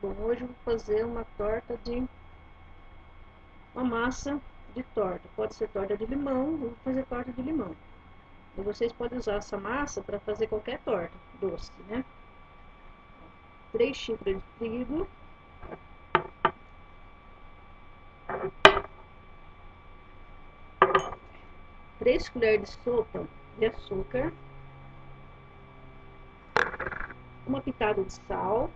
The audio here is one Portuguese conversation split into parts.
Bom, hoje eu vou fazer uma torta uma massa de torta. Pode ser torta de limão, eu vou fazer torta de limão. E vocês podem usar essa massa para fazer qualquer torta doce, né? 3 xícaras de trigo, 3 colheres de sopa de açúcar, uma pitada de sal.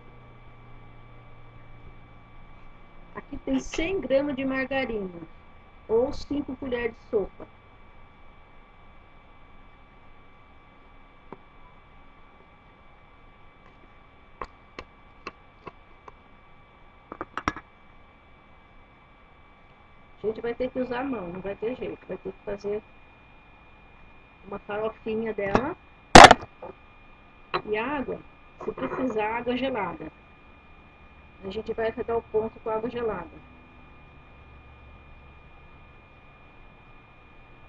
Aqui tem 100 gramas de margarina, ou 5 colheres de sopa. A gente vai ter que usar a mão, não vai ter jeito. Vai ter que fazer uma farofinha dela. E água, se precisar, água gelada. A gente vai dar o ponto com água gelada.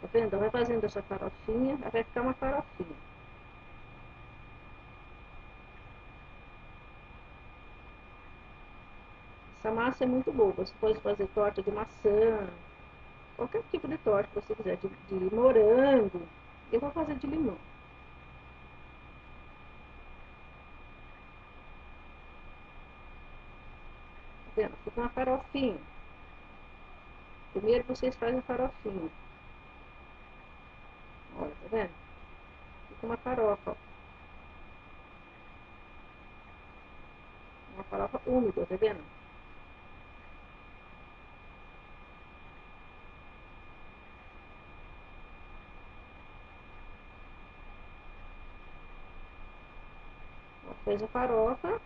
Tá vendo? Vai fazendo essa farofinha, vai ficar uma farofinha. Essa massa é muito boa. Você pode fazer torta de maçã, qualquer tipo de torta que você quiser, de morango. Eu vou fazer de limão. Tá vendo? Fica uma farofinha. Primeiro vocês fazem a farofinha. Olha, tá vendo? Fica uma farofa. Uma farofa úmida, tá vendo? Ó, fez a farofa.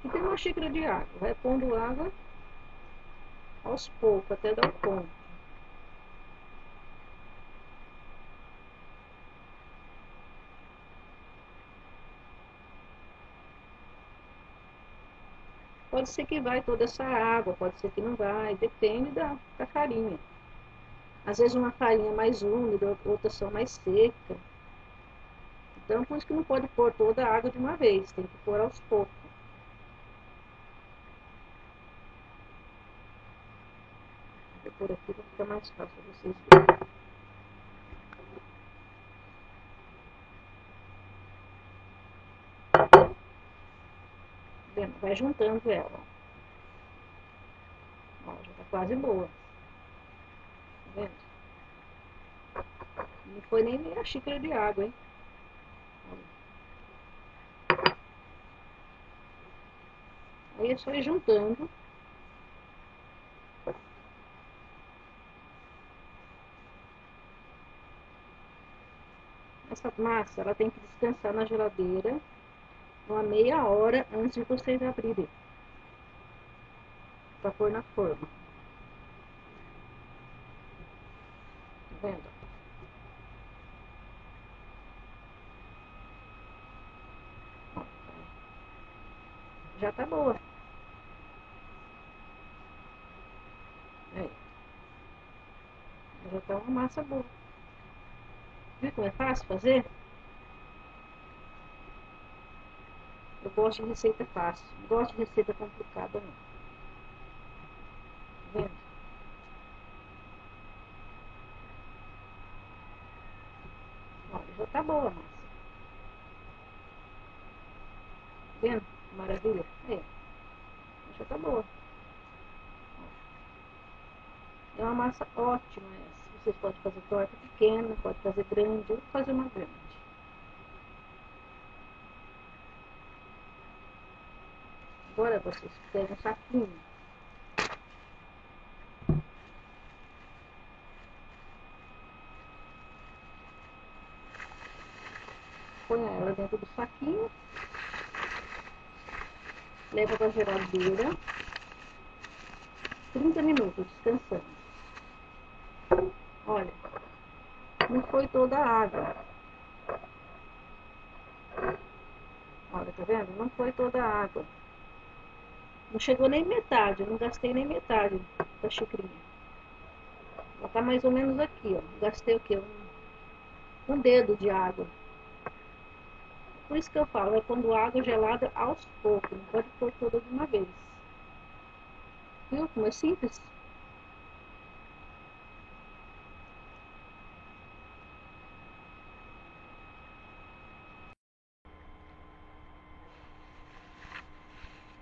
E tem uma xícara de água. Vai pondo água aos poucos, até dar o ponto. Pode ser que vai toda essa água, pode ser que não vai, depende da farinha. Às vezes uma farinha mais úmida, outras são mais secas. Então, por isso que não pode pôr toda a água de uma vez, tem que pôr aos poucos. Vou pôr aqui para ficar mais fácil para vocês verem. Vai juntando ela. Ó, já tá quase boa. Tá vendo? Não foi nem meia xícara de água, hein? Aí é só ir juntando. Essa massa, ela tem que descansar na geladeira uma meia hora antes de vocês abrirem. Pra pôr na forma. Tá vendo? Já tá boa. Aí. Já tá uma massa boa. Viu como é fácil fazer? Eu gosto de receita fácil. Não gosto de receita complicada, não. Tá vendo? Olha, já tá boa a massa. Tá vendo? Maravilha? É. Já tá boa. É uma massa ótima essa. Vocês podem fazer torta pequena, pode fazer grande. Eu vou fazer uma grande. Agora vocês pegam um saquinho. Põe ela dentro do saquinho. Leva pra geladeira. 30 minutos descansando. Olha, não foi toda a água. Olha, tá vendo? Não foi toda a água. Não chegou nem metade, eu não gastei nem metade da xicrinha. Ela tá mais ou menos aqui, ó. Gastei o quê? Um dedo de água. Por isso que eu falo, é quando água gelada aos poucos, não pode pôr toda de uma vez. Viu como é simples?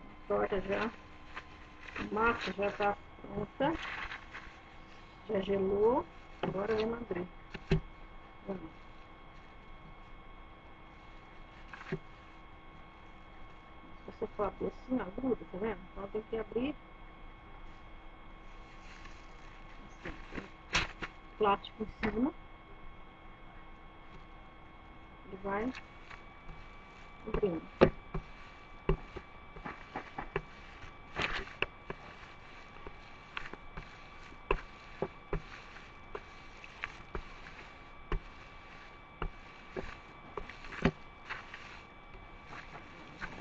A torta já, a massa já tá pronta, já gelou, agora vamos abrir. Vamos. Se você for abrir assim, ó, gruda, tá vendo? Então tem que abrir assim, tem plástico em cima. E vai abrindo.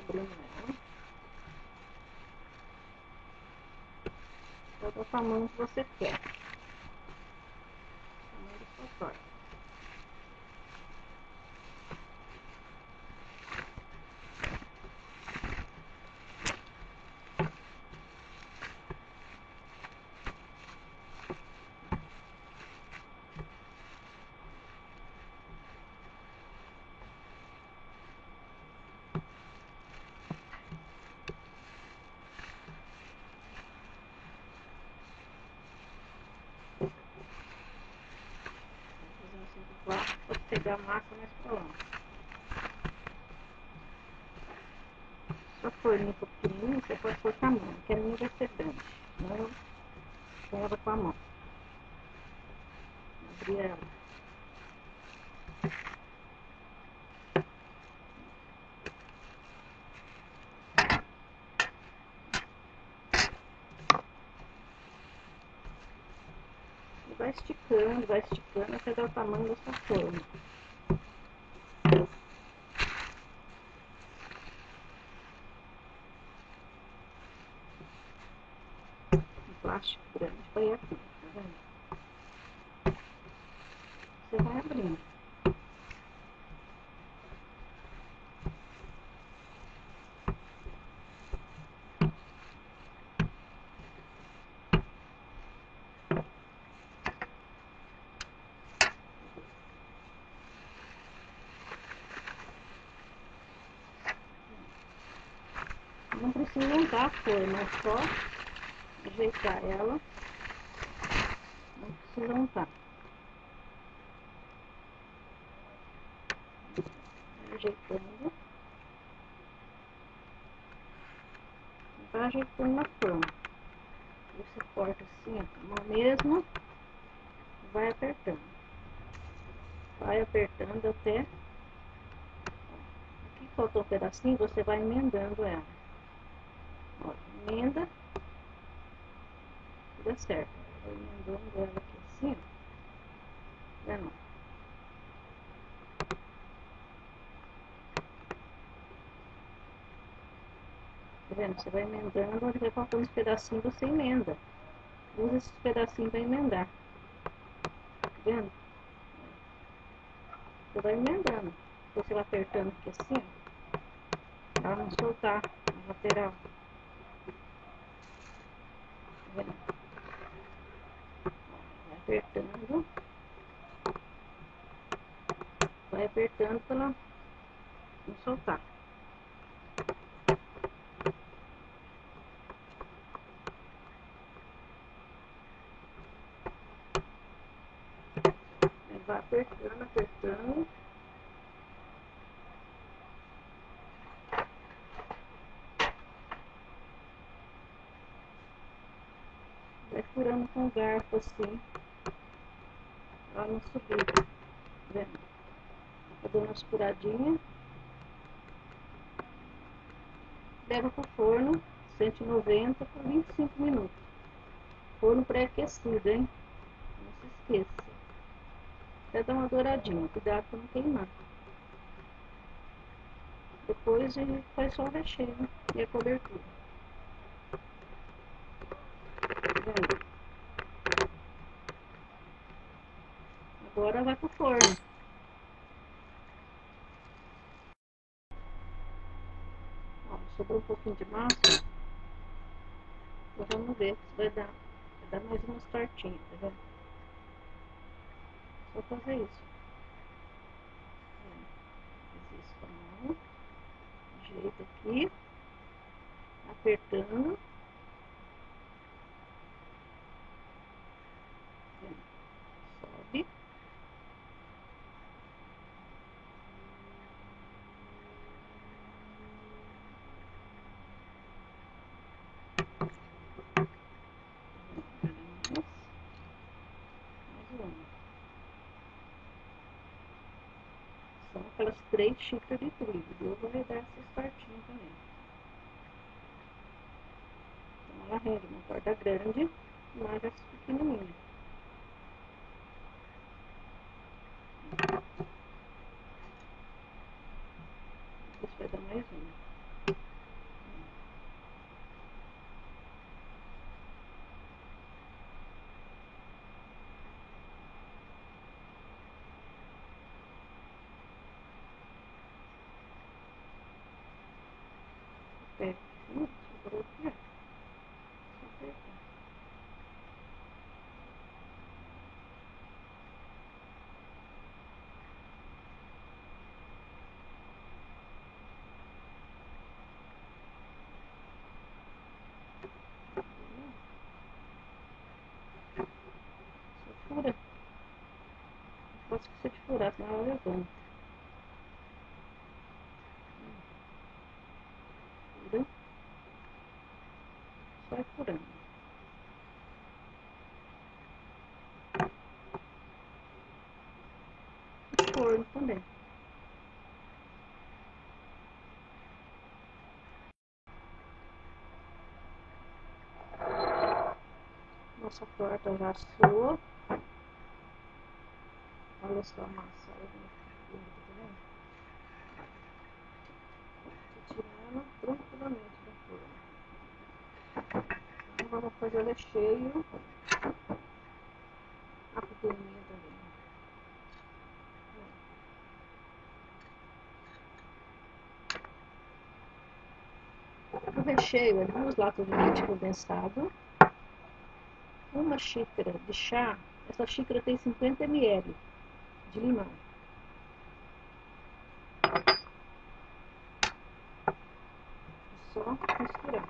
Abrindo ela. Todo o tamanho que você quer. O tamanho da sua torta. Pode pegar a massa mais pra lá. Se a forminha for pequenininha, você pode pôr com a mão, porque a minha vai ser grande. Então, pega com a mão. Abrir ela. E vai esticando até dar o tamanho da sua forma. Um plástico grande vai aqui, tá vendo? Você vai abrindo. Não precisa untar a forma, é só ajeitar ela. Não precisa untar. Ajeitando. Vai ajeitando na forma. Você corta assim, ó, com a mão mesmo. E vai apertando. Vai apertando até. Aqui faltou um pedacinho, você vai emendando ela. Ó, emenda. Dá certo. Vai emendando ela aqui assim, ó. Vendo? Tá vendo? Você vai emendando, onde vai faltando os pedacinhos, você emenda. Usa esses pedacinhos para emendar. Tá vendo? Você vai emendando. Você vai apertando aqui assim, ó, para não soltar a lateral. Tá vendo? Vai apertando. Vai apertando para não soltar. Vai apertando, apertando. Vai furando com o garfo assim, pra não subir. Tá vendo? Vai dando umas furadinhas. Leva pro forno, 190 por 25 minutos. Forno pré-aquecido, hein? Não se esqueça. Até dar uma douradinha, cuidado para não queimar. Depois a gente faz só o recheio e a cobertura. Tá vendo? Agora vai pro forno. sobrou um pouquinho de massa. Então vamos ver se vai dar mais umas tortinhas, tá vendo? Só fazer isso. Fazer isso com a mão. Ajeita aqui. Apertando. Sobe. São aquelas 3 xícaras de trigo. Eu vou dar essas partinhas também. Então ela rende uma torta grande, mas essa pequenininha. Isso vai dar mais uma. Pega aqui, sobrou aqui, ó. Só apertar. Só fura. Não pode esquecer de furar, senão ela levanta. Fura. Só ir furando. Forno também. Nossa torta já assou. Olha só a massa, olha como fica linda, tá vendo? Tô tirando tranquilamente do forno. Então vamos fazer o recheio. A pequenininha também. O recheio é 2 latas de leite condensado, 1 xícara de chá. Essa xícara tem 50 ml de limão. Só misturar.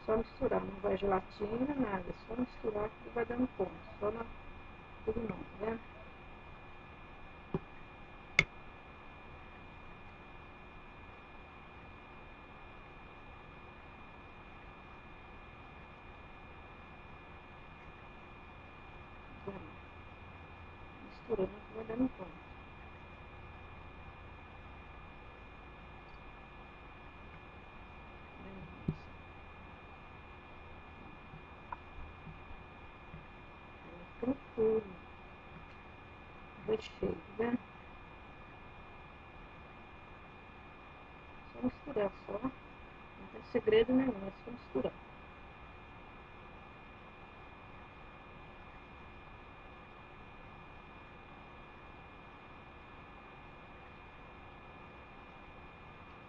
Só misturar, não vai gelatina, nada. Só misturar que vai dando ponto. Só no limão, tá vendo? Misturando que vai dando ponto. Tranquilo. Recheio, tá vendo? Só misturar, só. Não tem segredo nenhum, é só misturar.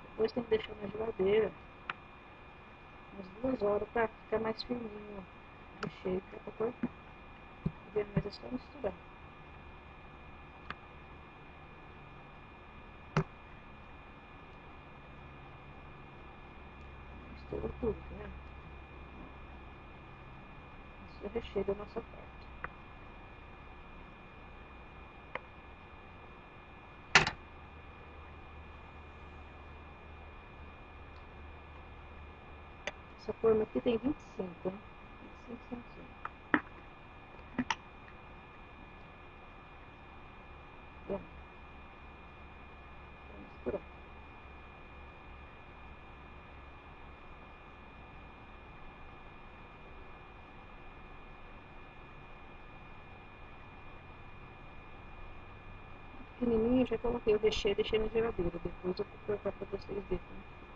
Depois tem que deixar na geladeira umas 2 horas para ficar mais firminho o recheio, que é para cortar. Tá vendo? Mas é só misturar. Mistura tudo, tá vendo? Esse é o recheio da nossa torta. Essa forma aqui tem 25, hein? 25 centímetros. Vamos misturar. Pequenininho, já coloquei o recheio, deixei na geladeira. Depois eu vou provar para vocês verem como fica.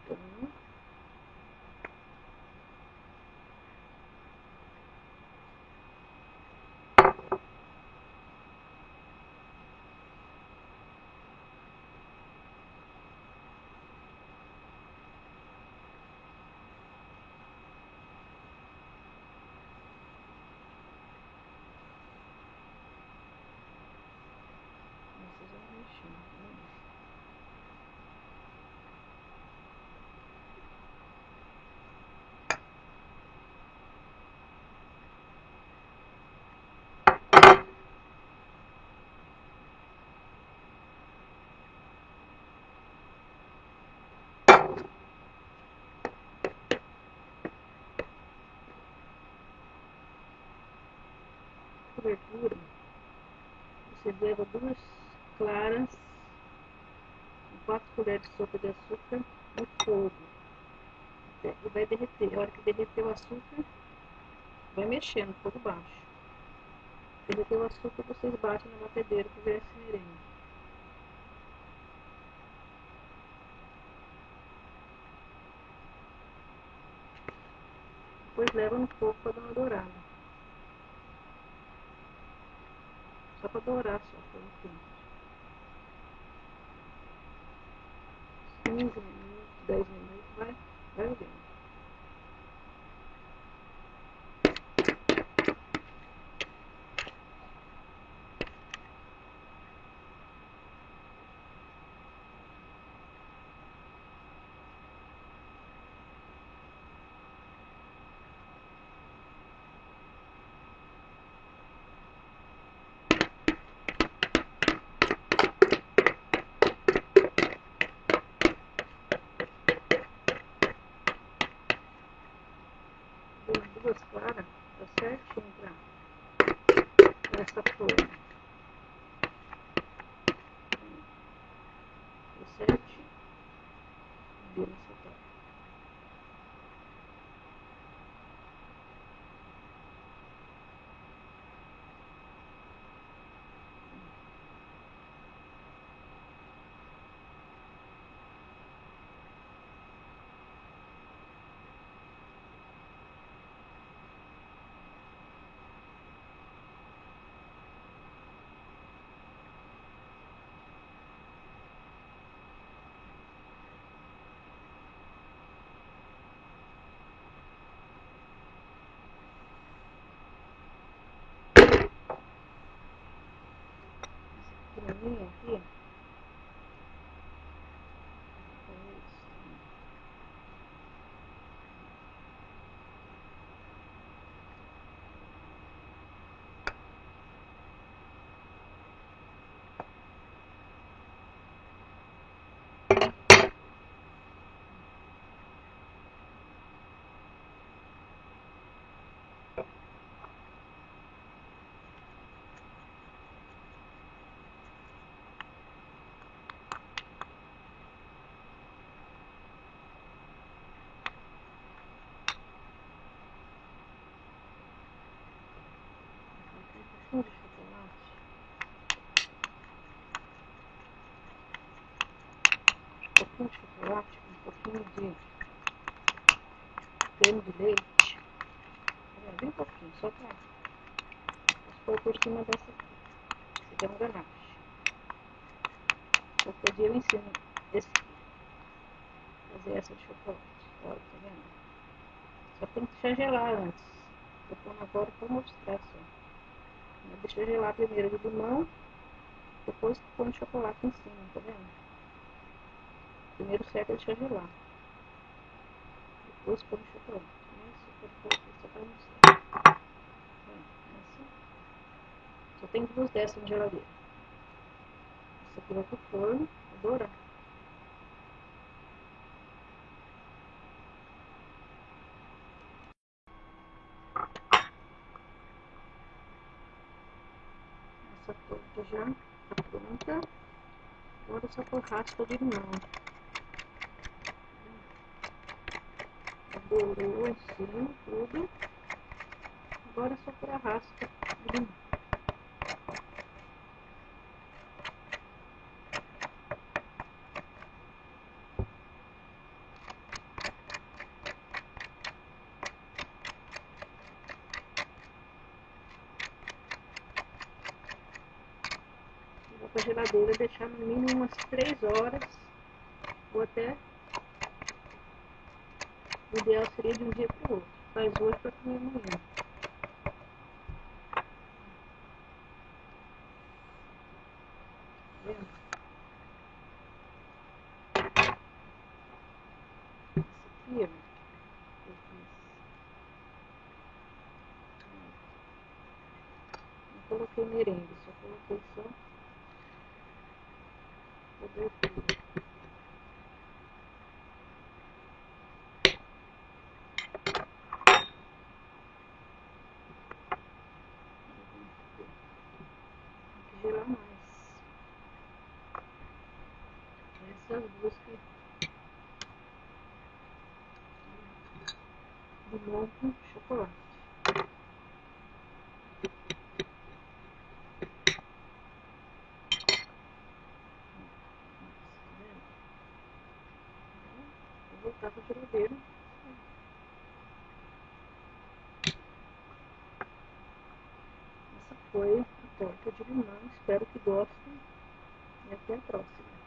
Acertando. cobertura, você leva 2 claras com 4 colheres de sopa de açúcar no fogo. E vai derreter. A hora que derreter o açúcar, vai mexendo, fogo baixo. Derreter o açúcar, vocês batem na batedeira para ver esse merengue. Depois leva no fogo para dar uma dourada. Só para dourar, só para no fim. 15 minutos, 10 minutos, vai vendo. As 2 claras, tá certinho pra essa forma. Tá certinho. Vira essa forma. Pequenininha aqui. Um pouquinho de chocolate. Um pouquinho de chocolate, um pouquinho de creme de leite. Bem pouquinho, só pra pôr por cima dessa aqui. Esse aqui é um ganache. Qualquer dia eu ensino esse aqui. Fazer essa de chocolate. Olha, tá vendo? Só tem que deixar gelar antes. Tô pondo agora pra mostrar só. Deixa gelar primeiro de limão, depois põe chocolate em cima, tá vendo? Primeiro certo é deixar gelar. Depois põe chocolate. Isso, pode pôr aqui só pra mostrar. Assim. Só tem 2 dessas na geladeira. Isso aqui vai pro forno, dourar. Essa torta já tá pronta. Agora é só pôr raspa de limão. Dourou assim, tudo. Agora é só pôr a raspa de limão. Vou pra geladeira deixar no mínimo umas 3 horas. Ou até. O ideal seria de um dia para o outro. Faz hoje para comer amanhã. Vendo? Esse aqui, ó. Eu fiz. Não coloquei merengue, só coloquei só cobertura. de novo chocolate. Vou voltar para a geladeira. Essa foi a torta de limão. Espero que gostem e até a próxima.